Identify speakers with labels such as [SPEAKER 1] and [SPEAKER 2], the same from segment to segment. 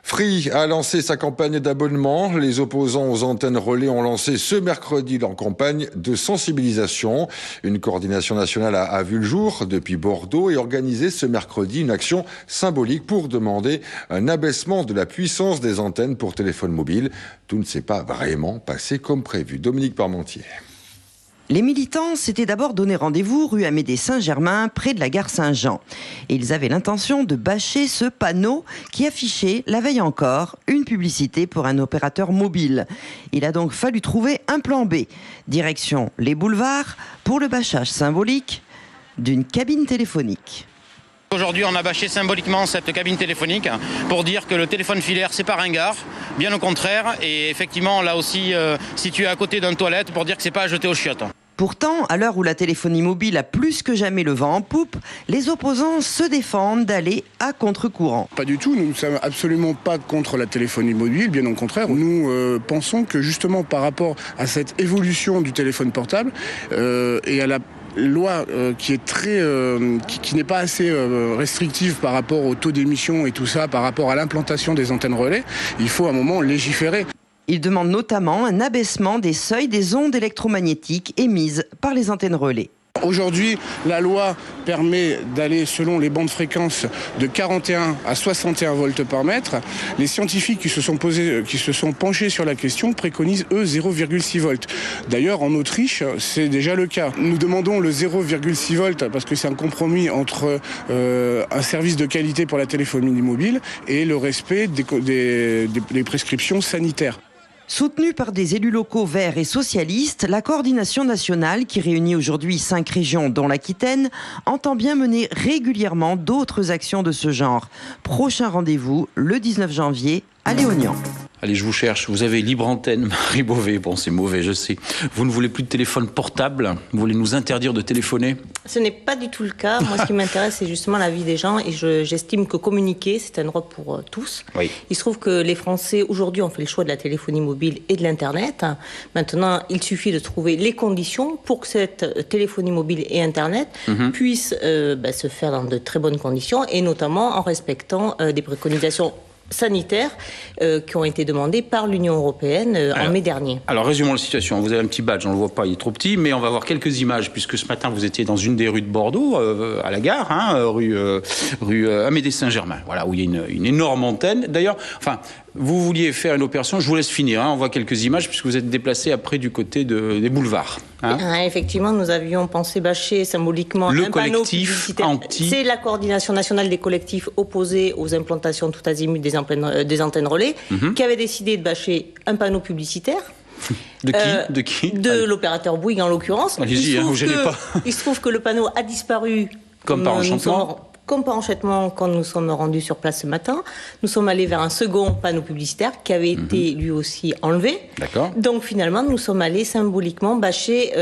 [SPEAKER 1] Free a lancé sa campagne d'abonnement. Les opposants aux antennes relais ont lancé ce mercredi leur campagne de sensibilisation. Une coordination nationale a vu le jour depuis Bordeaux et organisé ce mercredi une action symbolique pour demander un abaissement de la puissance des antennes pour téléphone mobile. Tout ne s'est pas vraiment passé comme prévu. Dominique Parmentier.
[SPEAKER 2] Les militants s'étaient d'abord donné rendez-vous rue Amédée Saint-Germain, près de la gare Saint-Jean. Et ils avaient l'intention de bâcher ce panneau qui affichait, la veille encore, une publicité pour un opérateur mobile. Il a donc fallu trouver un plan B. Direction les boulevards pour le bâchage symbolique d'une cabine téléphonique.
[SPEAKER 3] Aujourd'hui, on a bâché symboliquement cette cabine téléphonique pour dire que le téléphone filaire, c'est pas ringard, bien au contraire. Et effectivement, on l'a aussi situé à côté d'une toilette pour dire que c'est pas à jeter aux chiottes.
[SPEAKER 2] Pourtant, à l'heure où la téléphonie mobile a plus que jamais le vent en poupe, les opposants se défendent d'aller à contre-courant.
[SPEAKER 4] Pas du tout, nous ne sommes absolument pas contre la téléphonie mobile, bien au contraire. Nous pensons que justement par rapport à cette évolution du téléphone portable et à la loi qui est qui n'est pas assez restrictive par rapport au taux d'émission et tout ça, par rapport à l'implantation des antennes relais, il faut à un moment légiférer.
[SPEAKER 2] Il demande notamment un abaissement des seuils des ondes électromagnétiques émises par les antennes relais.
[SPEAKER 4] Aujourd'hui, la loi permet d'aller selon les bandes fréquences de 41 à 61 volts par mètre. Les scientifiques qui se sont penchés sur la question préconisent, eux, 0,6 volts. D'ailleurs, en Autriche, c'est déjà le cas. Nous demandons le 0,6 volts parce que c'est un compromis entre un service de qualité pour la téléphonie mobile et le respect des prescriptions sanitaires.
[SPEAKER 2] Soutenue par des élus locaux verts et socialistes, la coordination nationale, qui réunit aujourd'hui 5 régions dont l'Aquitaine, entend bien mener régulièrement d'autres actions de ce genre. Prochain rendez-vous, le 19 janvier, à Léognan.
[SPEAKER 5] Allez, je vous cherche. Vous avez libre antenne, Marie Beauvais. Bon, c'est mauvais, je sais. Vous ne voulez plus de téléphone portable? Vous voulez nous interdire de téléphoner?
[SPEAKER 6] Ce n'est pas du tout le cas. Moi, ce qui m'intéresse, c'est justement la vie des gens. Et j'estime que communiquer, c'est un droit pour tous.
[SPEAKER 5] Oui.
[SPEAKER 6] Il se trouve que les Français, aujourd'hui, ont fait le choix de la téléphonie mobile et de l'Internet. Maintenant, il suffit de trouver les conditions pour que cette téléphonie mobile et Internet puissent se faire dans de très bonnes conditions, et notamment en respectant des préconisations sanitaires qui ont été demandées par l'Union européenne en mai dernier.
[SPEAKER 5] Alors, résumons la situation. Vous avez un petit badge, on ne le voit pas, il est trop petit, mais on va voir quelques images, puisque ce matin, vous étiez dans une des rues de Bordeaux, à la gare, rue Amédée Saint-Germain, voilà, où il y a une énorme antenne. D'ailleurs, vous vouliez faire une opération, je vous laisse finir, on voit quelques images, puisque vous êtes déplacé après du côté des boulevards.
[SPEAKER 6] Effectivement, nous avions pensé bâcher symboliquement un panneau publicitaire. C'est la coordination nationale des collectifs opposés aux implantations tout azimut des antennes relais qui avait décidé de bâcher un panneau publicitaire.
[SPEAKER 5] De qui
[SPEAKER 6] De l'opérateur Bouygues en l'occurrence.
[SPEAKER 5] Allez-y, vous gênez pas.
[SPEAKER 6] Il se trouve que le panneau a disparu.
[SPEAKER 5] Comme par enchantement.
[SPEAKER 6] Comme par enchantement, quand nous sommes rendus sur place ce matin, nous sommes allés vers un second panneau publicitaire qui avait été lui aussi enlevé.
[SPEAKER 5] D'accord.
[SPEAKER 6] Donc finalement, nous sommes allés symboliquement bâcher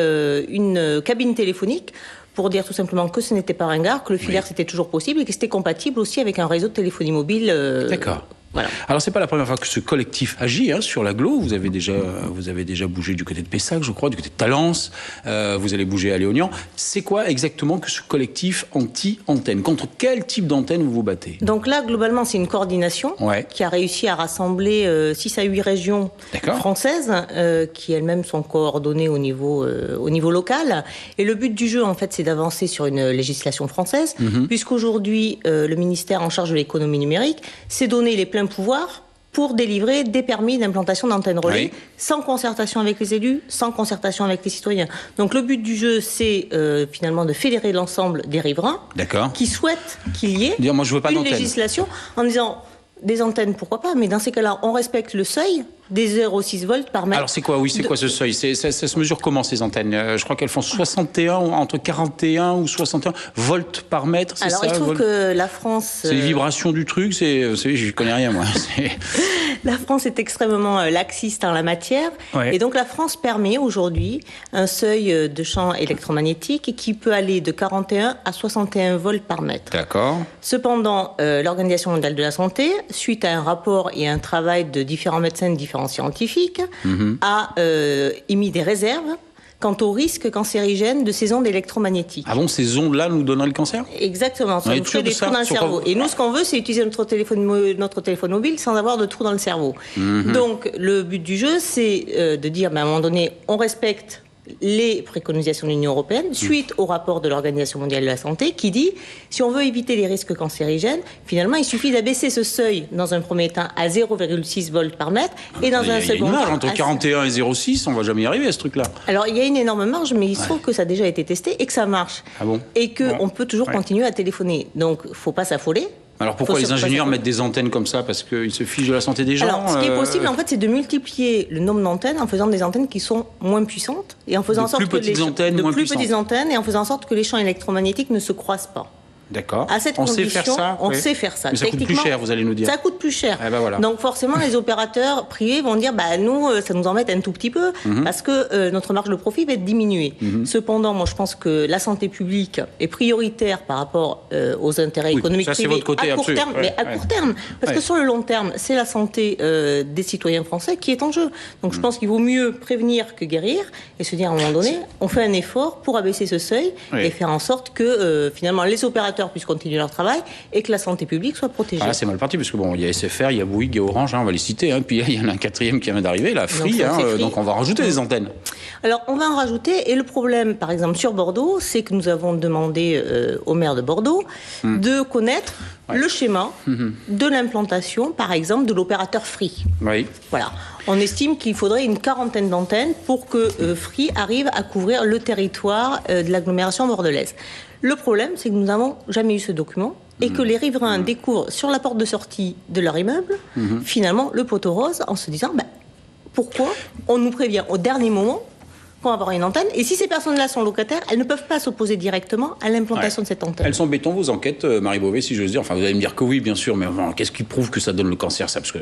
[SPEAKER 6] une cabine téléphonique pour dire tout simplement que ce n'était pas ringard, que le filaire c'était toujours possible et que c'était compatible aussi avec un réseau de téléphonie mobile.
[SPEAKER 5] D'accord.
[SPEAKER 6] Voilà.
[SPEAKER 5] Alors, c'est pas la première fois que ce collectif agit sur l'agglo. Vous avez déjà bougé du côté de Pessac, je crois, du côté de Talence. Vous allez bouger à Léognan. C'est quoi exactement que ce collectif anti-antenne? Contre quel type d'antenne vous vous battez?
[SPEAKER 6] Donc là, globalement, c'est une coordination qui a réussi à rassembler 6 à 8 régions françaises qui elles-mêmes sont coordonnées au niveau local. Et le but du jeu, en fait, c'est d'avancer sur une législation française, puisqu'aujourd'hui, le ministère en charge de l'économie numérique s'est donné les pleins pouvoirs pour délivrer des permis d'implantation d'antennes relais sans concertation avec les élus, sans concertation avec les citoyens. Donc le but du jeu, c'est finalement de fédérer l'ensemble des riverains qui souhaitent qu'il y ait une législation en disant des antennes, pourquoi pas, mais dans ces cas-là, on respecte le seuil des 0,6 volts par mètre.
[SPEAKER 5] Alors c'est quoi, c'est quoi ce seuil? Ça se mesure comment ces antennes? Je crois qu'elles font 61, entre 41 ou 61 volts par mètre, c'est ça?
[SPEAKER 6] Alors il se trouve que la France...
[SPEAKER 5] C'est les vibrations du truc, vous savez, je connais rien moi.
[SPEAKER 6] La France est extrêmement laxiste en la matière, et donc la France permet aujourd'hui un seuil de champ électromagnétique qui peut aller de 41 à 61 volts par mètre.
[SPEAKER 5] D'accord.
[SPEAKER 6] Cependant, l'Organisation mondiale de la santé, suite à un rapport et un travail de différents médecins, différents scientifiques, a émis des réserves quant au risque cancérigène de ces ondes électromagnétiques.
[SPEAKER 5] Ah bon, ces ondes-là nous donneraient le cancer ?
[SPEAKER 6] Exactement, ça nous crée des trous dans le cerveau. Et nous, ce qu'on veut, c'est utiliser notre téléphone mobile sans avoir de trous dans le cerveau. Donc, le but du jeu, c'est de dire, à un moment donné, on respecte les préconisations de l'Union européenne suite au rapport de l'Organisation mondiale de la santé qui dit si on veut éviter les risques cancérigènes, finalement il suffit d'abaisser ce seuil dans un premier temps à 0,6 volts par mètre et dans un second temps... Il y a une
[SPEAKER 5] marge entre 41 et 0,6, on ne va jamais y arriver à ce truc-là.
[SPEAKER 6] Alors il y a une énorme marge, mais il se trouve que ça a déjà été testé et que ça marche.
[SPEAKER 5] Ah bon ?
[SPEAKER 6] Et qu'on peut toujours continuer à téléphoner. Donc il ne faut pas s'affoler.
[SPEAKER 5] Alors pourquoi les ingénieurs mettent des antennes comme ça ? Parce qu'ils se fichent de la santé des gens.
[SPEAKER 6] Alors ce qui est possible en fait c'est de multiplier le nombre d'antennes en faisant des antennes qui sont moins puissantes et en faisant en sorte que petites antennes et en faisant en sorte que les champs électromagnétiques ne se croisent pas.
[SPEAKER 5] D'accord.
[SPEAKER 6] À cette condition, on sait faire ça.
[SPEAKER 5] Mais ça coûte plus cher, vous allez nous dire.
[SPEAKER 6] Ça coûte plus cher.
[SPEAKER 5] Eh ben voilà.
[SPEAKER 6] Donc forcément, les opérateurs privés vont dire, nous, ça nous embête un tout petit peu, parce que notre marge de profit va être diminuée. Cependant, moi, je pense que la santé publique est prioritaire par rapport aux intérêts économiques privés
[SPEAKER 5] votre côté
[SPEAKER 6] à court terme, mais à court terme, parce que sur le long terme, c'est la santé des citoyens français qui est en jeu. Donc je pense qu'il vaut mieux prévenir que guérir, et se dire à un moment donné, on fait un effort pour abaisser ce seuil et faire en sorte que finalement les opérateurs puissent continuer leur travail et que la santé publique soit protégée.
[SPEAKER 5] Ah, c'est mal parti, parce que il y a SFR, il y a Bouygues, il y a Orange, on va les citer, puis il y en a un quatrième qui vient d'arriver, la Free, donc on va rajouter des antennes.
[SPEAKER 6] Alors on va en rajouter, et le problème, par exemple, sur Bordeaux, c'est que nous avons demandé au maire de Bordeaux de connaître le schéma de l'implantation, par exemple, de l'opérateur Free.
[SPEAKER 5] Oui.
[SPEAKER 6] Voilà. On estime qu'il faudrait une 40aine d'antennes pour que Free arrive à couvrir le territoire de l'agglomération bordelaise. Le problème, c'est que nous n'avons jamais eu ce document et que les riverains découvrent sur la porte de sortie de leur immeuble, finalement, le poteau rose en se disant pourquoi on nous prévient au dernier moment qu'on va avoir une antenne, et si ces personnes-là sont locataires, elles ne peuvent pas s'opposer directement à l'implantation de cette antenne.
[SPEAKER 5] Elles sont béton, vos enquêtes, Marie Beauvais, si j'ose dire. Enfin, vous allez me dire que oui, bien sûr, mais qu'est-ce qui prouve que ça donne le cancer, ça ? Parce que,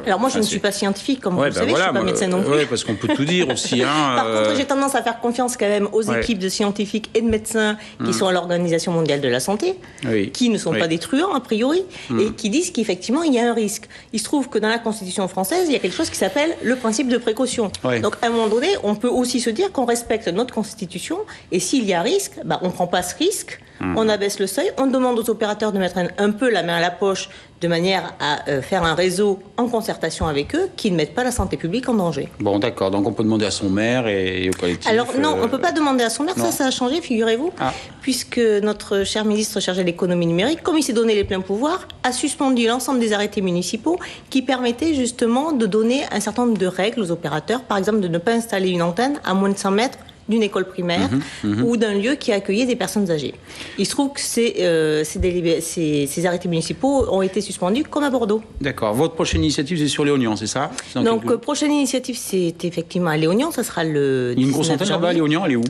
[SPEAKER 6] alors moi, je ne suis pas scientifique, comme vous le savez, je ne suis pas médecin non plus.
[SPEAKER 5] Oui, parce qu'on peut tout dire aussi.
[SPEAKER 6] Par contre, j'ai tendance à faire confiance quand même aux équipes de scientifiques et de médecins qui sont à l'Organisation mondiale de la santé, qui ne sont pas des truands, a priori, et qui disent qu'effectivement, il y a un risque. Il se trouve que dans la Constitution française, il y a quelque chose qui s'appelle le principe de précaution. Donc, à un moment donné, on peut aussi se dire qu'on respecte notre Constitution, et s'il y a risque, on ne prend pas ce risque, on abaisse le seuil, on demande aux opérateurs de mettre un peu la main à la poche de manière à faire un réseau en concertation avec eux qui ne mettent pas la santé publique en danger.
[SPEAKER 5] Bon, d'accord, donc on peut demander à son maire et au collectif.
[SPEAKER 6] Alors non, on ne peut pas demander à son maire, ça a changé, figurez-vous, puisque notre cher ministre chargé de l'économie numérique, comme il s'est donné les pleins pouvoirs, a suspendu l'ensemble des arrêtés municipaux qui permettaient justement de donner un certain nombre de règles aux opérateurs, par exemple de ne pas installer une antenne à moins de 100 mètres d'une école primaire ou d'un lieu qui accueillait des personnes âgées. Il se trouve que ces arrêtés municipaux ont été suspendus, comme à Bordeaux.
[SPEAKER 5] D'accord. Votre prochaine initiative, c'est sur Léognan, c'est ça ?
[SPEAKER 6] Donc, prochaine initiative, c'est effectivement à Léognan. Ça sera le 19
[SPEAKER 5] Il y a une grosse antenne là-bas à Léognan, elle est où ?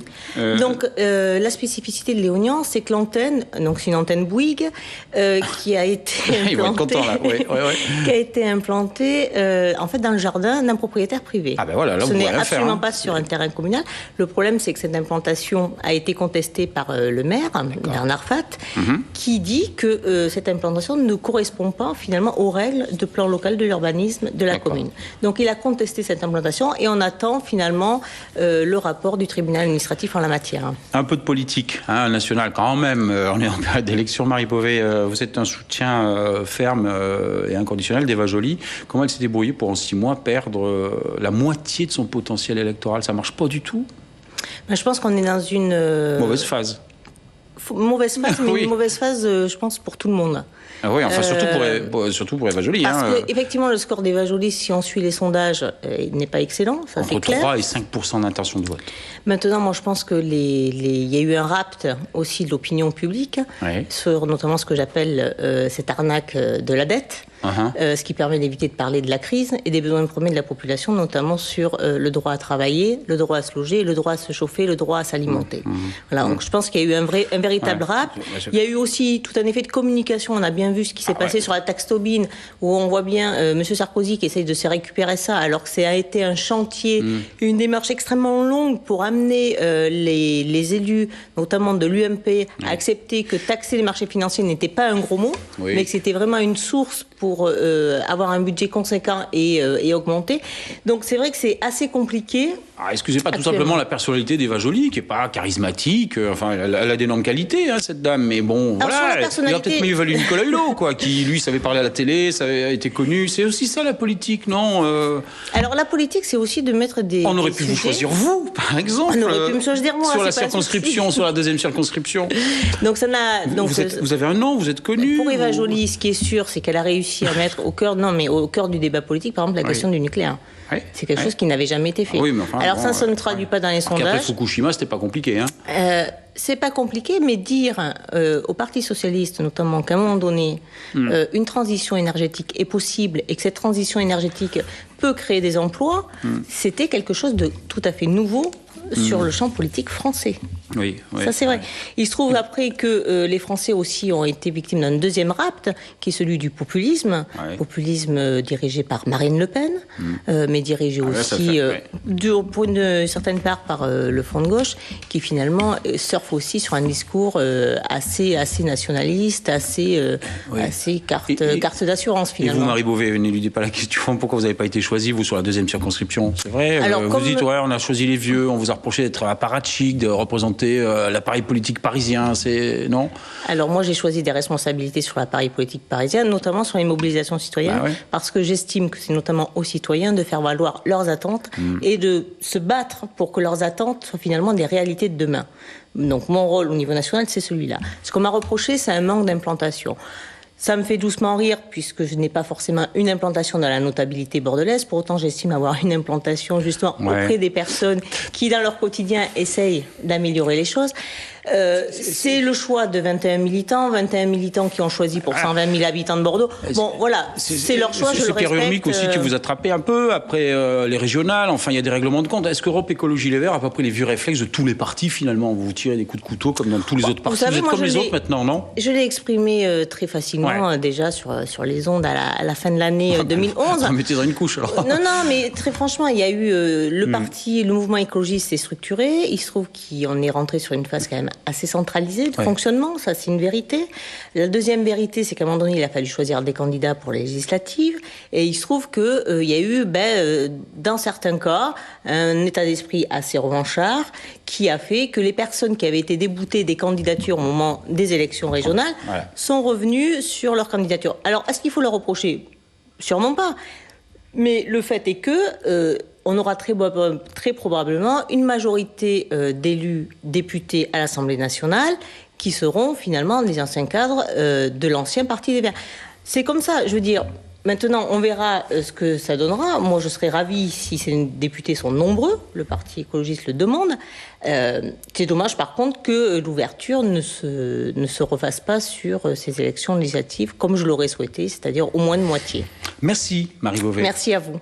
[SPEAKER 6] Donc, la spécificité de Léognan, c'est que l'antenne, donc c'est une antenne Bouygues, qui a été implantée,
[SPEAKER 5] Ils vont être contents, là.
[SPEAKER 6] qui a été implantée en fait, dans le jardin d'un propriétaire privé.
[SPEAKER 5] Ah ben voilà, là,
[SPEAKER 6] ce n'est absolument pas sur un terrain communal. Le problème, c'est que cette implantation a été contestée par le maire, Bernard Fath, qui dit que cette implantation ne correspond pas finalement aux règles de plan local de l'urbanisme de la commune. Donc il a contesté cette implantation et on attend finalement le rapport du tribunal administratif en la matière.
[SPEAKER 5] Un peu de politique nationale quand même. On est en période d'élection, Marie Beauvais. Vous êtes un soutien ferme et inconditionnel d'Eva Joly. Comment elle s'est débrouillée pour en 6 mois perdre la moitié de son potentiel électoral ? Ça marche pas du tout ?
[SPEAKER 6] Je pense qu'on est dans une...
[SPEAKER 5] mauvaise phase.
[SPEAKER 6] Mauvaise phase, mais une mauvaise phase, je pense, pour tout le monde.
[SPEAKER 5] Ah oui, enfin, surtout pour Eva Joly.
[SPEAKER 6] Parce qu'effectivement, le score d'Eva Joly, si on suit les sondages, il n'est pas excellent, ça c'est clair.
[SPEAKER 5] Entre 3 et 5% d'intention de vote.
[SPEAKER 6] Maintenant, moi, je pense que il y a eu un rapt aussi de l'opinion publique, sur notamment ce que j'appelle cette arnaque de la dette. Ce qui permet d'éviter de parler de la crise et des besoins premiers de la population, notamment sur le droit à travailler, le droit à se loger, le droit à se chauffer, le droit à s'alimenter. Voilà, donc je pense qu'il y a eu un véritable rap. Il y a eu aussi tout un effet de communication. On a bien vu ce qui s'est passé sur la taxe Tobin, où on voit bien M. Sarkozy qui essaye de se récupérer ça, alors que ça a été un chantier, une démarche extrêmement longue pour amener les élus, notamment de l'UMP, à accepter que taxer les marchés financiers n'était pas un gros mot, mais que c'était vraiment une source pour avoir un budget conséquent et augmenter. Donc c'est vrai que c'est assez compliqué.
[SPEAKER 5] Excusez pas tout simplement la personnalité d'Eva Joly, qui est pas charismatique. Enfin, elle a d'énormes qualités, cette dame. Mais bon, voilà. Il a peut-être mieux valu Nicolas Hulot, quoi, qui lui savait parler à la télé, ça avait été connu. C'est aussi ça la politique, non
[SPEAKER 6] Alors la politique, c'est aussi de mettre des.
[SPEAKER 5] On aurait pu vous choisir vous, par exemple.
[SPEAKER 6] On aurait pu me choisir moi.
[SPEAKER 5] Sur la circonscription, sur la deuxième circonscription.
[SPEAKER 6] Donc ça n'a. Donc
[SPEAKER 5] vous avez un nom, vous êtes connu.
[SPEAKER 6] Pour Eva Joly, ce qui est sûr, c'est qu'elle a réussi à mettre au cœur du débat politique, par exemple, la question du nucléaire.
[SPEAKER 5] Oui.
[SPEAKER 6] C'est quelque chose qui n'avait jamais été fait.
[SPEAKER 5] Oui, mais enfin,
[SPEAKER 6] alors ça ne traduit pas dans les sondages.
[SPEAKER 5] Après Fukushima, c'était pas compliqué.
[SPEAKER 6] C'est pas compliqué, mais dire au Parti socialiste, notamment, qu'à un moment donné, une transition énergétique est possible et que cette transition énergétique peut créer des emplois, c'était quelque chose de tout à fait nouveau sur le champ politique français.
[SPEAKER 5] Oui,
[SPEAKER 6] ça c'est vrai. Il se trouve après que les Français aussi ont été victimes d'un deuxième rapt, qui est celui du populisme. Populisme dirigé par Marine Le Pen, mais dirigé aussi, pour une certaine part, par le Front de gauche, qui finalement surfe aussi sur un discours assez nationaliste, assez carte d'assurance finalement.
[SPEAKER 5] Et vous, Marie Beauvais, n'éludez pas la question. Pourquoi vous n'avez pas été choisie, vous, sur la deuxième circonscription? C'est vrai, vous dites, on a choisi les vieux, on vous a reproché d'être apparatchik, de représenter l'appareil politique parisien, non?
[SPEAKER 6] Alors moi, j'ai choisi des responsabilités sur l'appareil politique parisien, notamment sur les mobilisations citoyennes, parce que j'estime que c'est notamment aux citoyens de faire valoir leurs attentes et de se battre pour que leurs attentes soient finalement des réalités de demain. Donc mon rôle au niveau national, c'est celui-là. Ce qu'on m'a reproché, c'est un manque d'implantation. Ça me fait doucement rire, puisque je n'ai pas forcément une implantation dans la notabilité bordelaise. Pour autant, j'estime avoir une implantation justement auprès des personnes qui, dans leur quotidien, essayent d'améliorer les choses. C'est le choix de 21 militants qui ont choisi pour 120 000 habitants de Bordeaux. Bon, voilà, c'est leur choix, je le respecte. C'est Pierre Urmic
[SPEAKER 5] aussi qui vous attrapez un peu, après les régionales, enfin il y a des règlements de compte. Est-ce qu'Europe Écologie Les Verts a pas pris les vieux réflexes de tous les partis finalement? Vous vous tirez des coups de couteau comme dans tous les autres partis. Vous êtes comme les autres maintenant, non?
[SPEAKER 6] Je l'ai exprimé très facilement déjà sur les ondes à la fin de l'année 2011.
[SPEAKER 5] Mettez dans une couche alors.
[SPEAKER 6] Non, mais très franchement, il y a eu le mouvement écologiste s'est structuré. Il se trouve qu'on est rentré sur une phase quand même assez centralisé de fonctionnement, ça c'est une vérité. La deuxième vérité, c'est qu'à un moment donné, il a fallu choisir des candidats pour les législatives, et il se trouve qu'il y a eu, dans certains cas, un état d'esprit assez revanchard qui a fait que les personnes qui avaient été déboutées des candidatures au moment des élections régionales sont revenues sur leur candidature. Alors, est-ce qu'il faut leur reprocher? Sûrement pas. Mais le fait est que on aura très probablement une majorité d'élus députés à l'Assemblée nationale qui seront finalement des anciens cadres de l'ancien Parti des Verts. C'est comme ça, je veux dire. Maintenant, on verra ce que ça donnera. Moi, je serais ravie si ces députés sont nombreux. Le Parti écologiste le demande. C'est dommage, par contre, que l'ouverture ne se refasse pas sur ces élections législatives comme je l'aurais souhaité, c'est-à-dire au moins de moitié.
[SPEAKER 5] Merci, Marie Beauvais.
[SPEAKER 6] Merci à vous.